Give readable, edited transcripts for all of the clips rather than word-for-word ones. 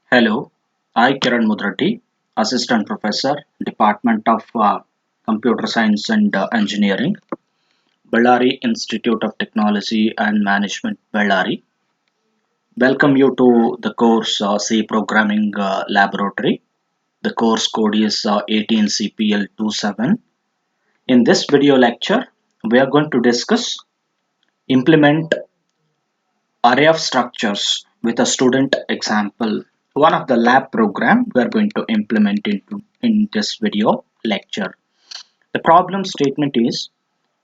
Hello, I Kiran Mudratti, Assistant Professor, Department of Computer Science and Engineering, Bellary Institute of Technology and Management, Bellary. Welcome you to the course C Programming Laboratory. The course code is 18CPL27. In this video lecture, we are going to discuss implement array of structures with a student example. One of the lab program we are going to implement in this video lecture. The problem statement is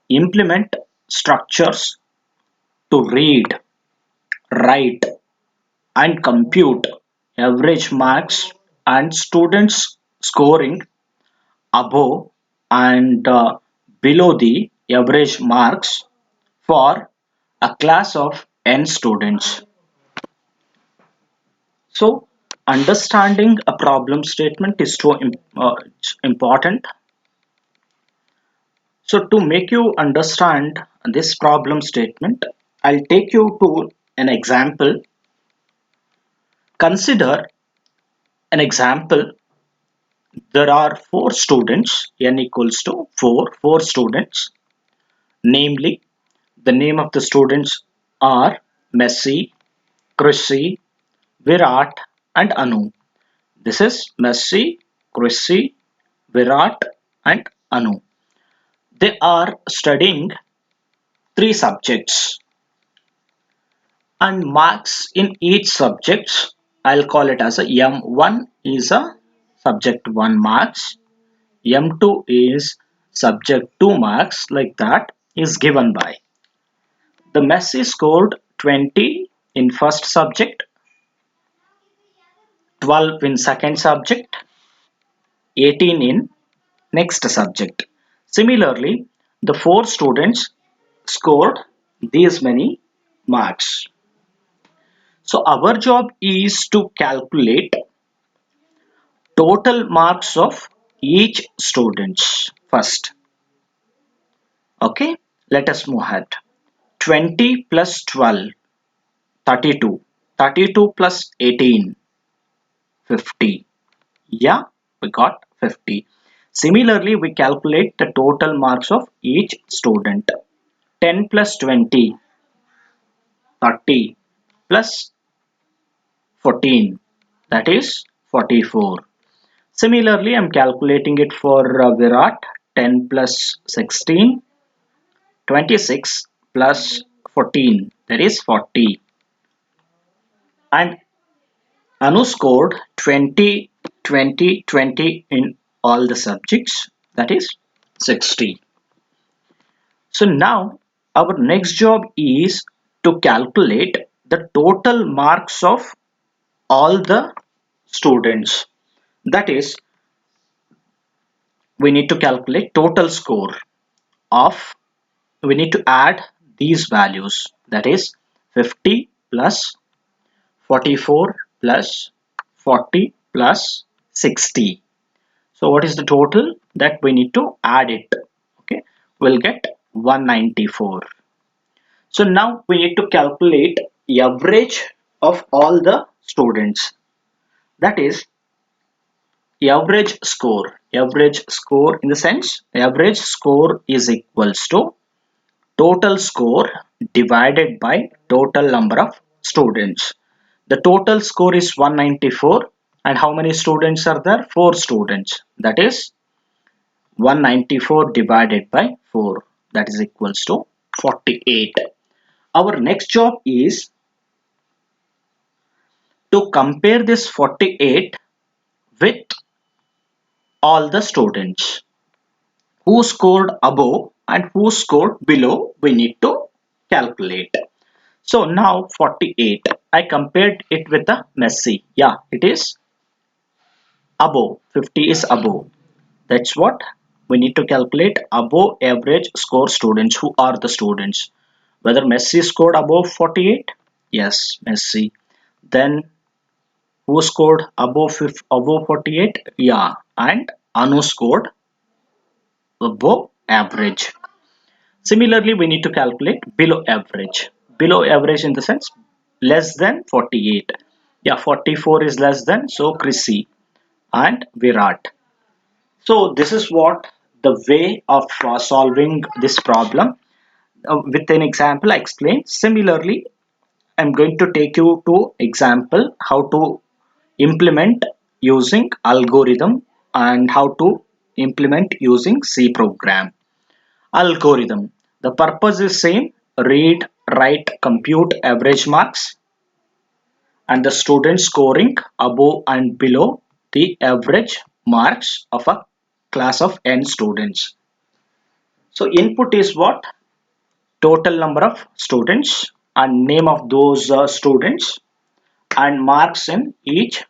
implement structures to read, write and compute average marks and students scoring above and below the average marks for a class of n students. So, understanding a problem statement is so important. So, to make you understand this problem statement, I'll take you to an example. Consider an example. There are four students, n equals to 4 students. Namely, the name of the students are Messi, Chrissy, Virat, and Anu. This is Messi, Chrissy, Virat, and Anu. They are studying three subjects and marks in each subject. I'll call it as a M1 is a subject 1 marks, M2 is subject 2 marks, like that is given by. The Messi scored 20 in first subject, 12 in second subject, 18 in next subject. Similarly, the four students scored these many marks. So our job is to calculate total marks of each students first. Okay, let us move ahead. 20 plus 12, 32. 32 plus 18, 50. Yeah, we got 50. Similarly, we calculate the total marks of each student. 10 plus 20, 30 plus 14, that is 44. Similarly, I'm calculating it for Virat. 10 plus 16, 26 plus 14, that is 40. And Anu scored 20, 20, 20 in all the subjects, that is 60. So now our next job is to calculate the total marks of all the students. That is, we need to calculate total score of, we need to add these values, that is 50 plus 44 plus 40 plus 60. So what is the total that we need to add it? Okay, we'll get 194. So now we need to calculate average of all the students. That is average score. Average score in the sense average score is equals to total score divided by total number of students. The total score is 194 and how many students are there? 4 students. That is 194 divided by 4, that is equals to 48. Our next job is to compare this 48 with all the students who scored above and who scored below. We need to calculate. So now 48, I compared it with the Messi. Yeah, it is above. 50 is above. That's what we need to calculate. Above average score students. Who are the students? Whether Messi scored above 48? Yes, Messi. Then who scored above 48? Yeah, and Anu scored above average. Similarly, we need to calculate below average. Below average in the sense less than 48. Yeah, 44 is less than, so Chrissy and Virat. So this is what the way of solving this problem. With an example, I explain. Similarly, I'm going to take you to example how to implement using algorithm and how to implement using C program. Algorithm. The purpose is same: read, write, compute average marks and the student scoring above and below the average marks of a class of n students. So input is what? Total number of students and name of those students and marks in each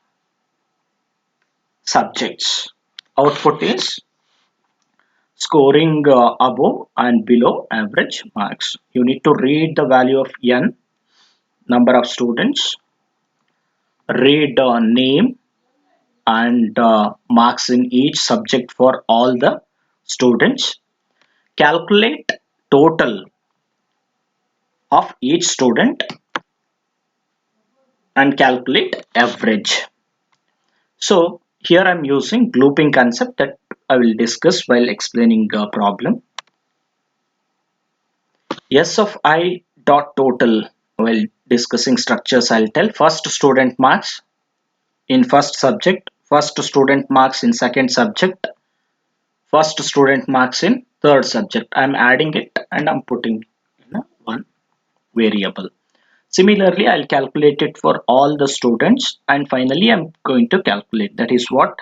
subjects. Output is scoring above and below average marks. You need to read the value of n, number of students, read name and marks in each subject for all the students, calculate total of each student and calculate average. So here I'm using looping concept that I will discuss while explaining a problem. S of I dot total. While discussing structures, I'll tell first student marks in first subject, first student marks in second subject, first student marks in third subject. I'm adding it and I'm putting in one variable. Similarly, I'll calculate it for all the students and finally I'm going to calculate. That is what,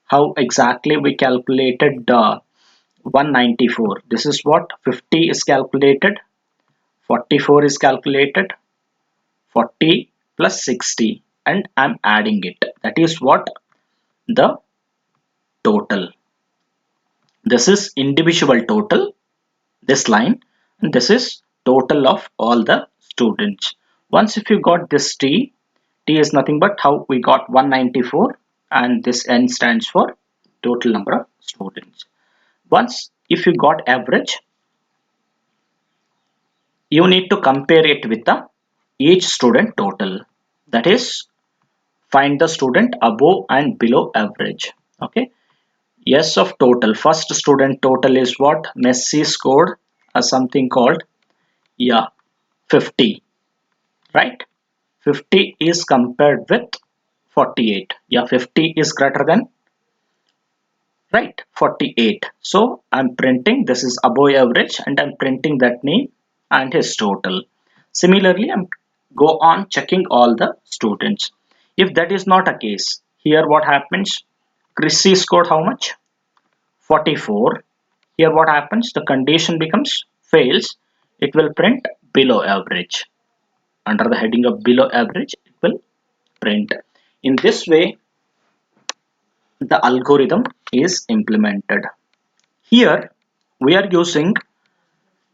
how exactly we calculated 194. This is what 50 is calculated, 44 is calculated, 40 plus 60 and I'm adding it. That is what the total. This is individual total, this line, and this is total of all the students. Once if you got this T is nothing but how we got 194 and this N stands for total number of students. Once if you got average, you need to compare it with the each student total. That is find the student above and below average. Okay. S of total. First student total is what? Messi scored something called, yeah, 50, right? 50 is compared with 48. Yeah, 50 is greater than, right, 48. So I'm printing this is above average and I'm printing that name and his total. Similarly, I'm go on checking all the students. If that is not a case, here what happens? Chrissy scored how much? 44. Here what happens? The condition becomes fails. It will print below average. Under the heading of below average, it will print. In this way, the algorithm is implemented. Here, we are using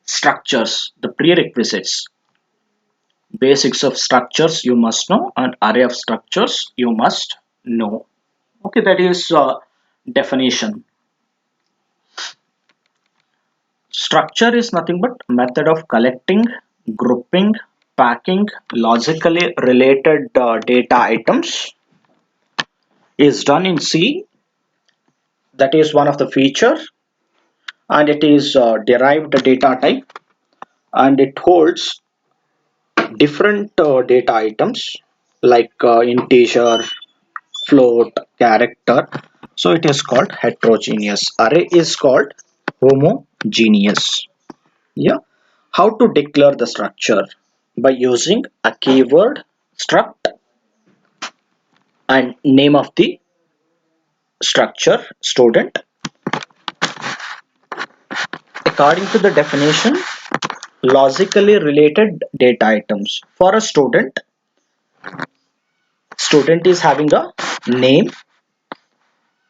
structures, the prerequisites. Basics of structures you must know and array of structures you must know. Okay, that is definition. Structure is nothing but method of collecting, grouping, packing logically related data items is done in C. That is one of the feature and it is derived data type and it holds different data items like integer, float, character. So it is called heterogeneous. Array is called homogeneous. Yeah. How to declare the structure? By using a keyword struct and name of the structure student. According to the definition, logically related data items. For a student, student is having a name.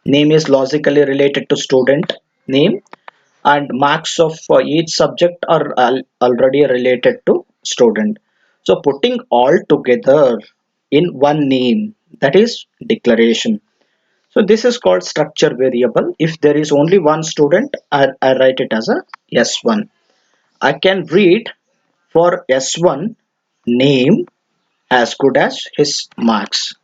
Name is logically related to student name and marks of each subject are already related to student. So putting all together in one name, that is declaration. So this is called structure variable. If there is only one student, I write it as a S1. I can read for S1 name as good as his marks.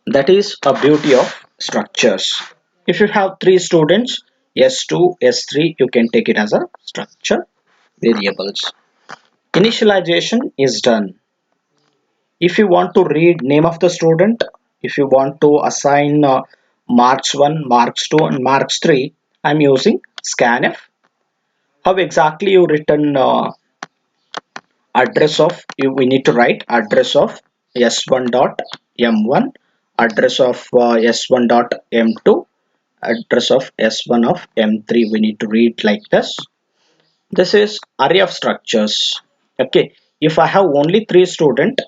That is a beauty of structures. If you have three students, S2, S3, you can take it as a structure variables. Initialization is done. If you want to read name of the student, if you want to assign marks 1, marks 2 and marks 3, I'm using scanf. How exactly you return address of you we need to write address of s1 dot m1, address of s1 dot m2, address of s1 of m3. We need to read like this. This is array of structures. Okay, if I have only three students,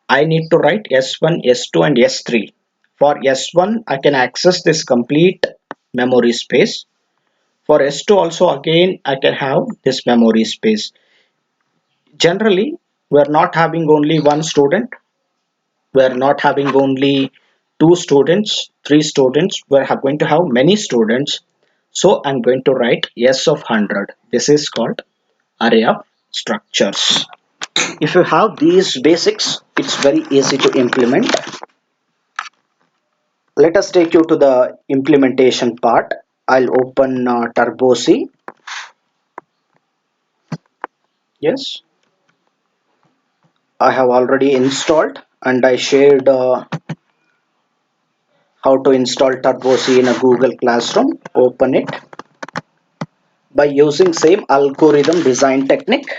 I need to write s1, s2 and s3. For s1 I can access this complete memory space. For s2 also again I can have this memory space. Generally, we are not having only one student, we are not having only two students, three students, we are going to have many students. So I'm going to write s of 100. This is called array of structures. If you have these basics, it's very easy to implement. Let us take you to the implementation part. I'll open Turbo C. Yes, I have already installed and I shared how to install Turbo C in a Google Classroom. Open it by using same algorithm design technique.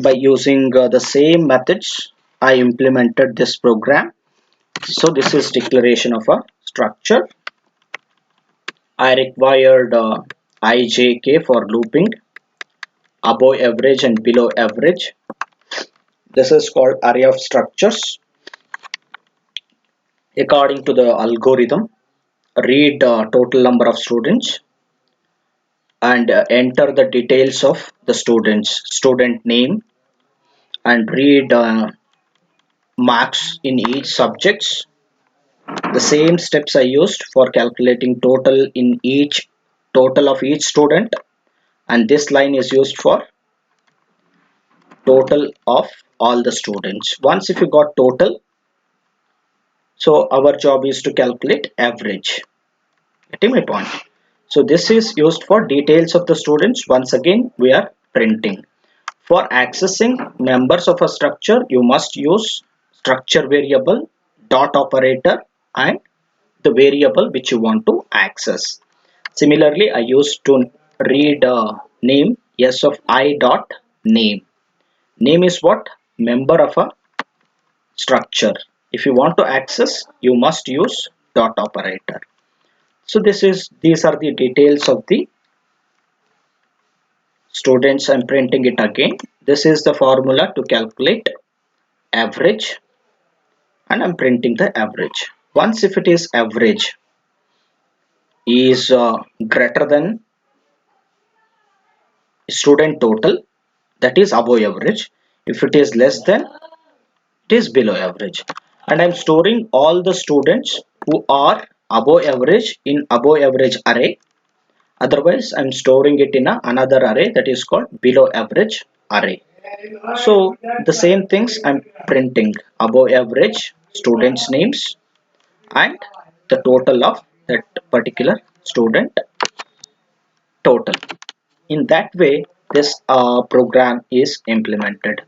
By using the same methods, I implemented this program. So this is declaration of a structure. I required IJK for looping, above average and below average. This is called array of structures. According to the algorithm, read total number of students and enter the details of the students, student name, and read marks in each subjects. The same steps I used for calculating total of each student, and this line is used for total of all the students. Once if you got total, so our job is to calculate average. Getting my point? So this is used for details of the students. Once again, we are printing. For accessing members of a structure, you must use structure variable, dot operator, and the variable which you want to access. Similarly, I used to read name s of I dot name. Name is what? Member of a structure. If you want to access, you must use dot operator. So these are the details of the students. I'm printing it again. This is the formula to calculate average, and I'm printing the average. Once if it is average is greater than student total, that is above average. If it is less than, it is below average. And I'm storing all the students who are above average in above average array. Otherwise, I'm storing it in another array that is called below average array. So the same things I'm printing above average students names and the total of that particular student total. In that way, this program is implemented.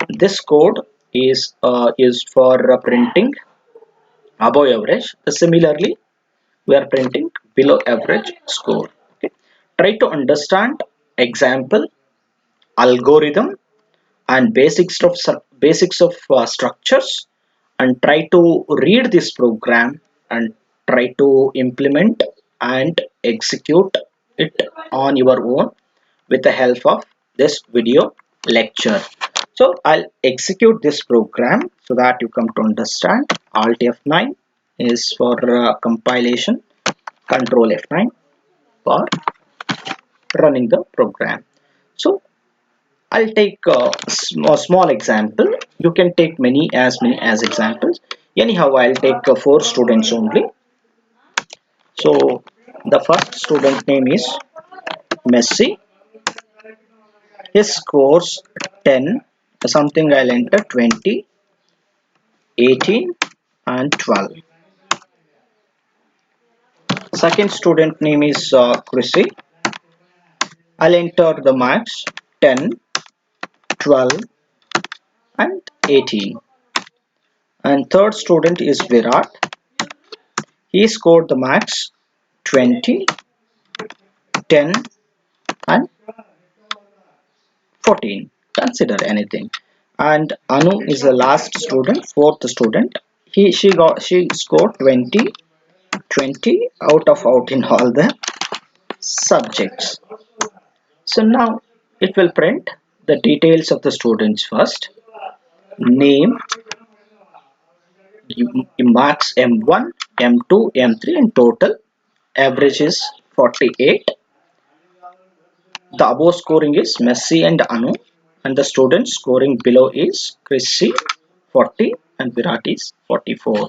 This code is used for printing above average. Similarly, we are printing below average score. Okay. Try to understand example, algorithm, and basics of structures, and try to read this program and try to implement and execute it on your own with the help of this video lecture. So I'll execute this program so that you come to understand. Alt F9 is for compilation, Control F9 for running the program. So I'll take a small example. You can take many as examples. Anyhow, I'll take four students only. So the first student name is Messi. His scores 10, something I'll enter 20, 18 and 12. Second student name is Chrissy. I'll enter the marks 10, 12 and 18. And third student is Virat. He scored the marks 20, 10 and 14. Consider anything. And Anu is the last student, fourth student. She scored 20, 20 out in all the subjects. So now it will print the details of the students first. Name, marks M1, M2, M3 and total average is 48. The above scoring is Messi and Anu, and the student scoring below is Chrissy 40 and Virat is 44.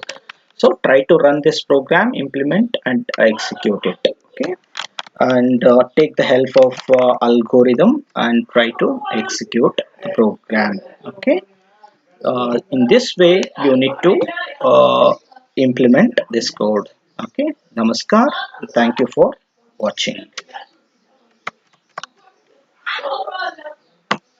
So try to run this program, implement and execute it. Okay, and take the help of algorithm and try to execute the program. Okay, in this way you need to implement this code. Okay, namaskar. Thank you for watching.